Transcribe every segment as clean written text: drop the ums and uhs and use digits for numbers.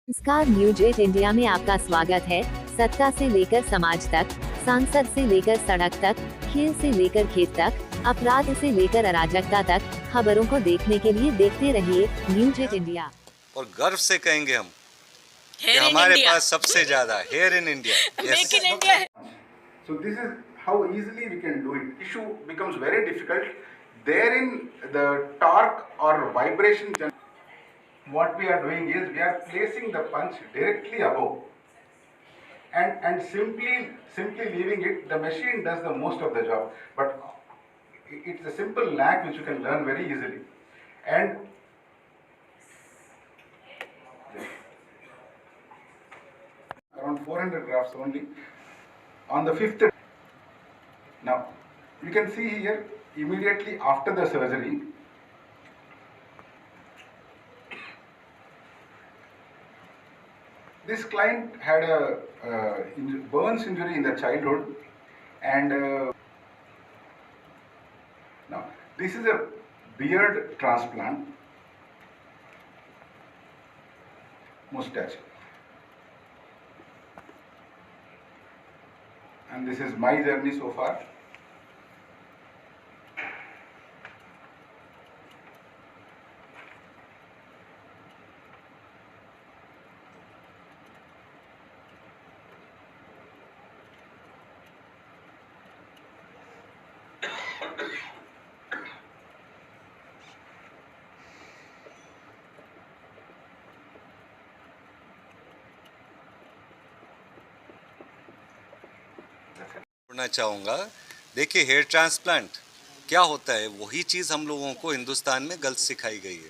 नमस्कार, news 8 India में आपका स्वागत है। सत्ता से लेकर समाज तक, सांसद से लेकर सड़क तक, खेल से लेकर खेत तक, अपराध से लेकर अराजकता तक, खबरों को देखने के लिए देखते रहिए न्यूज 8 इंडिया। और गर्व से कहेंगे हम कि Here in हमारे India. पास सबसे ज्यादा here in India. Make in India. So this is how easily we can do it. Issue becomes very difficult. Therein the torque or vibration. What we are doing is we are placing the punch directly above, and simply leaving it. The machine does the most of the job, but it's a simple knack which you can learn very easily. And around 400 grafts only on the fifth. Now you can see here immediately after the surgery, this client had a burns injury in the childhood, and now this is a beard transplant, mustache, and this is my journey so far. जोड़ना चाहूँगा, देखिए hair transplant क्या होता है, वही चीज़ हम लोगों को हिंदुस्तान में गलत सिखाई गई है।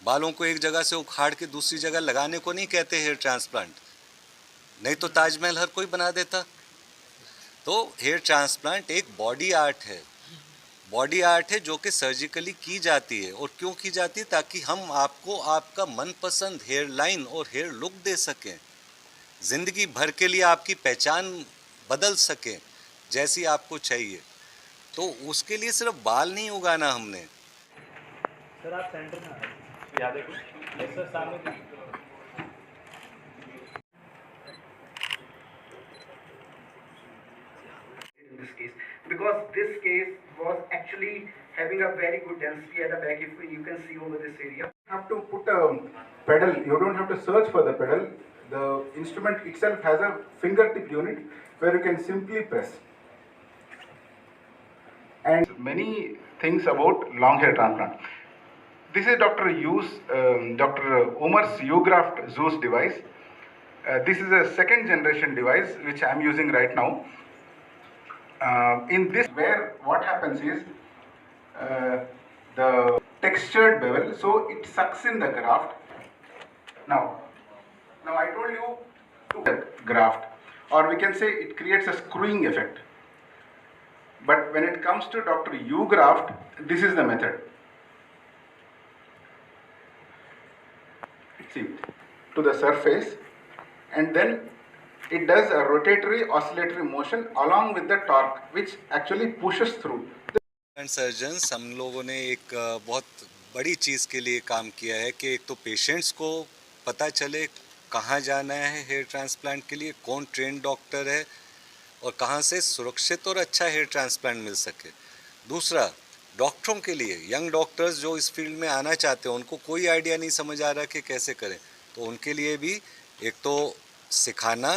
बालों को एक जगह से उखाड़ के दूसरी जगह लगाने को नहीं कहते हेयर ट्रांसप्लांट, नहीं तो ताजमहल हर कोई बना देता। तो हेयर ट्रांसप्लांट एक बॉडी आर्ट है, बॉडी आर्ट है जो कि सर्जिकली की जाती है। और क्यों की जाती है? ताकि हम आपको आपका मनपसंद हेयर लाइन और हेयर लुक दे सकें, ज़िंदगी भर के लिए आपकी पहचान बदल सकें जैसी आपको चाहिए। तो उसके लिए सिर्फ बाल नहीं उगाना हमने। सर आप सेंटर में आए, याद है सर सामने In this case, because this case was actually having a very good density at the back. If you can see over this area, you have to put a pedal. You don't have to search for the pedal. The instrument itself has a fingertip unit where you can simply press. And many things about long hair transplant. This is Dr. Omar's Ugraft Zeus device. This is a second generation device which I am using right now. In this, where what happens is the textured bevel, so it sucks in the graft. Now I told you to graft, or we can say it creates a screwing effect. But when it comes to Dr. Ugraft, this is the method. See, to the surface, and then it does a rotatory oscillatory motion along with the torque, which actually pushes through. Surgeons हम लोगों ने एक बहुत बड़ी चीज़ के लिए काम किया है कि एक तो पेशेंट्स को पता चले कहाँ जाना है हेयर ट्रांसप्लांट के लिए, कौन ट्रेन डॉक्टर है और कहाँ से सुरक्षित और अच्छा हेयर ट्रांसप्लांट मिल सके। दूसरा, डॉक्टरों के लिए, यंग डॉक्टर्स जो इस फील्ड में आना चाहते हैं, उनको कोई आइडिया नहीं समझ आ रहा कि कैसे करें, तो उनके लिए भी एक तो सिखाना,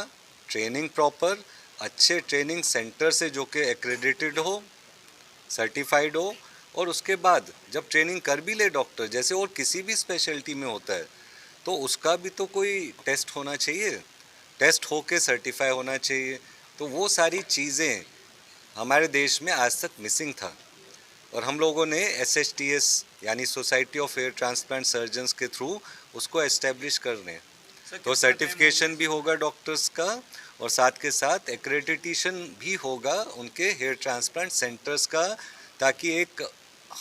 ट्रेनिंग प्रॉपर, अच्छे ट्रेनिंग सेंटर से जो कि एक्रेडिटेड हो, सर्टिफाइड हो, और उसके बाद जब ट्रेनिंग कर भी ले डॉक्टर, जैसे और किसी भी स्पेशलिटी में होता है, तो उसका भी तो कोई टेस्ट होना चाहिए, टेस्ट हो के सर्टिफाई होना चाहिए। तो वो सारी चीज़ें हमारे देश में आज तक मिसिंग था, और हम लोगों ने SHTS यानी society of hair transplant surgeons के थ्रू उसको एस्टेब्लिश करने, तो सर्टिफिकेशन भी होगा डॉक्टर्स का, और साथ के साथ एक्रेडिटेशन भी होगा उनके हेयर ट्रांसप्लांट सेंटर्स का, ताकि एक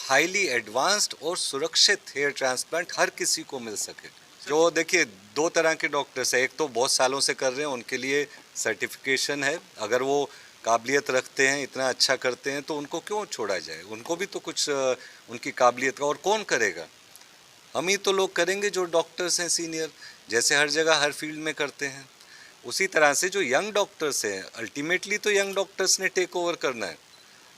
हाईली एडवांस्ड और सुरक्षित हेयर ट्रांसप्लांट हर किसी को मिल सके। जो देखिए, दो तरह के डॉक्टर्स हैं, एक तो बहुत सालों से कर रहे हैं, उनके लिए सर्टिफिकेशन है, अगर वो काबिलियत रखते हैं, इतना अच्छा करते हैं, तो उनको क्यों छोड़ा जाए, उनको भी तो कुछ उनकी काबिलियत का, और कौन करेगा? हम ही तो लोग करेंगे जो डॉक्टर्स हैं सीनियर। जैसे हर जगह हर फील्ड में करते हैं। उसी तरह से जो यंग डॉक्टर्स हैं, अल्टीमेटली तो यंग डॉक्टर्स ने टेक ओवर करना है।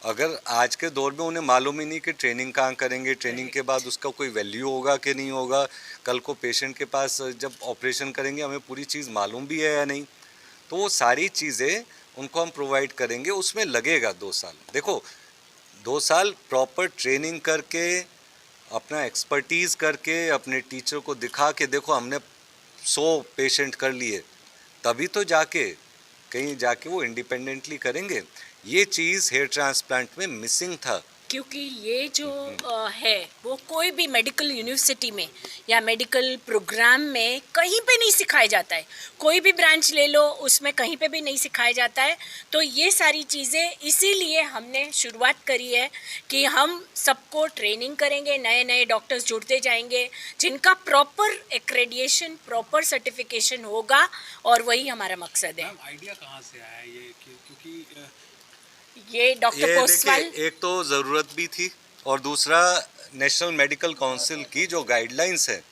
अगर आज के दौर में उन्हें मालूम ही नहीं कि ट्रेनिंग कहाँ करेंगे, ट्रेनिंग के बाद उसका कोई वैल्यू होगा कि नहीं होगा, कल को पेशेंट के पास जब ऑपरेशन करेंगे हमें पूरी चीज़ मालूम भी है या नहीं, तो वो सारी चीज़ें उनको हम प्रोवाइड करेंगे। उसमें लगेगा 2 साल। देखो 2 साल प्रॉपर ट्रेनिंग करके, अपना एक्सपर्टीज़ करके, अपने टीचर को दिखा के देखो हमने 100 पेशेंट कर लिए, तभी तो जाके कहीं जाके वो इंडिपेंडेंटली करेंगे। ये चीज़ हेयर ट्रांसप्लांट में मिसिंग था। क्योंकि ये जो है वो कोई भी मेडिकल यूनिवर्सिटी में या मेडिकल प्रोग्राम में कहीं पे नहीं सिखाया जाता है। कोई भी ब्रांच ले लो उसमें कहीं पे भी नहीं सिखाया जाता है। तो ये सारी चीज़ें इसीलिए हमने शुरुआत करी है कि हम सबको ट्रेनिंग करेंगे, नए नए डॉक्टर्स जुड़ते जाएंगे जिनका प्रॉपर एक्रेडिएशन, प्रॉपर सर्टिफिकेशन होगा, और वही हमारा मकसद है। आइडिया कहाँ से आया ये क्योंकि ये डॉक्टर पोस्टवाल, एक तो ज़रूरत भी थी और दूसरा नेशनल मेडिकल काउंसिल की जो गाइडलाइंस है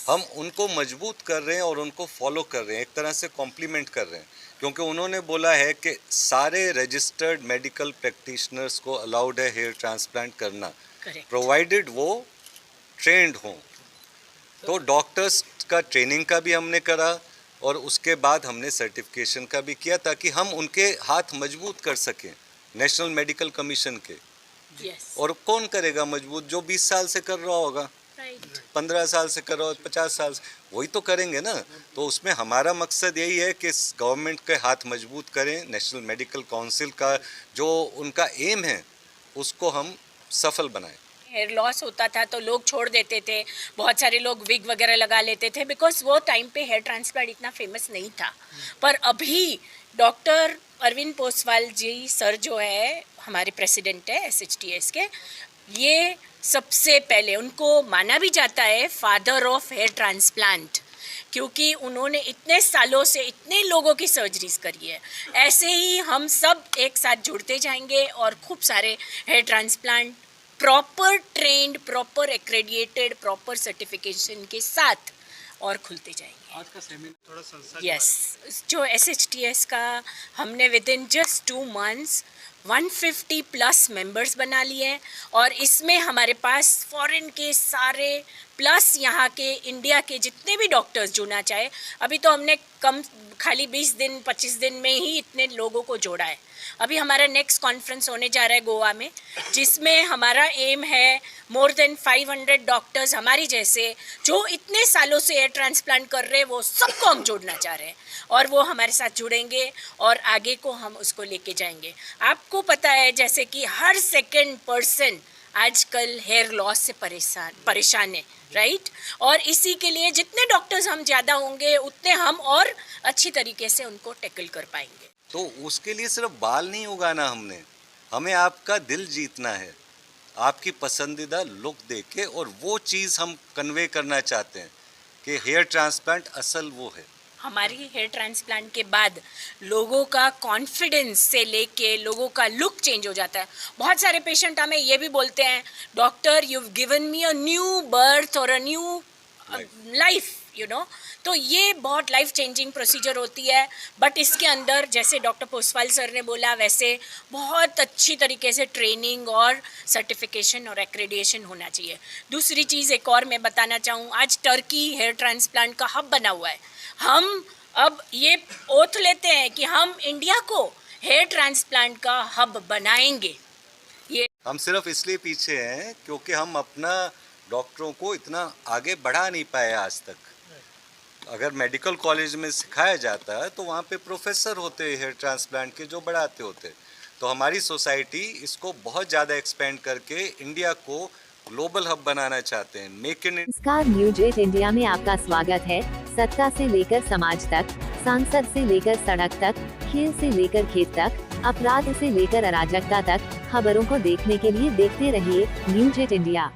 हम उनको मजबूत कर रहे हैं और उनको फॉलो कर रहे हैं, एक तरह से कॉम्प्लीमेंट कर रहे हैं। क्योंकि उन्होंने बोला है कि सारे रजिस्टर्ड मेडिकल प्रैक्टिशनर्स को अलाउड है हेयर ट्रांसप्लांट करना, प्रोवाइडेड वो ट्रेंड हों। तो डॉक्टर्स का ट्रेनिंग का भी हमने करा और उसके बाद हमने सर्टिफिकेशन का भी किया ताकि हम उनके हाथ मजबूत कर सकें नेशनल मेडिकल कमीशन के। और कौन करेगा मजबूत? जो 20 साल से कर रहा होगा, 15 साल से कर रहा हो, 50 साल से, वही तो करेंगे ना। तो उसमें हमारा मकसद यही है कि गवर्नमेंट के हाथ मजबूत करें, नेशनल मेडिकल काउंसिल का जो उनका एम है उसको हम सफल बनाएं। हेयर लॉस होता था तो लोग छोड़ देते थे, बहुत सारे लोग विग वगैरह लगा लेते थे, बिकॉज वो टाइम पे हेयर ट्रांसप्लांट इतना फेमस नहीं था। पर अभी डॉक्टर अरविंद पोस्टवाल जी सर जो है हमारे प्रेसिडेंट है SHTS के, ये सबसे पहले उनको माना भी जाता है फादर ऑफ हेयर ट्रांसप्लांट, क्योंकि उन्होंने इतने सालों से इतने लोगों की सर्जरीज करी है। ऐसे ही हम सब एक साथ जुड़ते जाएंगे और खूब सारे hair transplant proper trained, proper accredited, proper certification के साथ और खुलते जाएंगे। आज का सेमिनार थोड़ा संस्था जो SHTS का हमने with in just 2 months 150 plus members बना लिए हैं, और इसमें हमारे पास फॉरेन के सारे प्लस यहाँ के इंडिया के जितने भी डॉक्टर्स जुड़ना चाहे। अभी तो हमने खाली 20 दिन 25 दिन में ही इतने लोगों को जोड़ा है। अभी हमारा नेक्स्ट कॉन्फ्रेंस होने जा रहा है गोवा में, जिसमें हमारा एम है मोर देन 500 डॉक्टर्स हमारी जैसे जो इतने सालों से एयर ट्रांसप्लांट कर रहे हैं, वो सबको हम जोड़ना चाह रहे हैं और वो हमारे साथ जुड़ेंगे और आगे को हम उसको लेके जाएंगे। आपको पता है जैसे कि हर सेकंड पर्सन आजकल हेयर लॉस से परेशान है, राइट? और इसी के लिए जितने डॉक्टर्स हम ज़्यादा होंगे उतने हम और अच्छी तरीके से उनको टैकल कर पाएंगे। तो उसके लिए सिर्फ बाल नहीं उगाना हमने, हमें आपका दिल जीतना है, आपकी पसंदीदा लुक देके, और वो चीज़ हम कन्वे करना चाहते हैं कि हेयर ट्रांसप्लांट असल वो है। हमारी हेयर ट्रांसप्लांट के बाद लोगों का कॉन्फिडेंस से लेके लोगों का लुक चेंज हो जाता है। बहुत सारे पेशेंट हमें ये भी बोलते हैं, doctor you given me a new birth और a new life, you know. तो ये बहुत लाइफ चेंजिंग प्रोसीजर होती है, बट इसके अंदर जैसे डॉक्टर पोस्टवाल सर ने बोला वैसे बहुत अच्छी तरीके से ट्रेनिंग और सर्टिफिकेशन और एक्रेडिएशन होना चाहिए। दूसरी चीज़ एक और मैं बताना चाहूँ, आज टर्की हेयर ट्रांसप्लांट का हब बना हुआ है। हम अब ये ओथ लेते हैं कि हम इंडिया को हेयर ट्रांसप्लांट का हब बनाएंगे। ये हम सिर्फ इसलिए पीछे हैं क्योंकि हम अपना डॉक्टरों को इतना आगे बढ़ा नहीं पाए आज तक। अगर मेडिकल कॉलेज में सिखाया जाता है तो वहाँ पे प्रोफेसर होते हेयर ट्रांसप्लांट के जो बढ़ाते होते। तो हमारी सोसाइटी इसको बहुत ज़्यादा एक्सपेंड करके इंडिया को ग्लोबल हब बनाना चाहते हैं। मेक इन नमस्कार, न्यूज8 इंडिया में आपका स्वागत है। सत्ता से लेकर समाज तक, सांसद से लेकर सड़क तक, खेल से लेकर खेत तक, अपराध से लेकर अराजकता तक, खबरों को देखने के लिए देखते रहिए न्यूज8 इंडिया।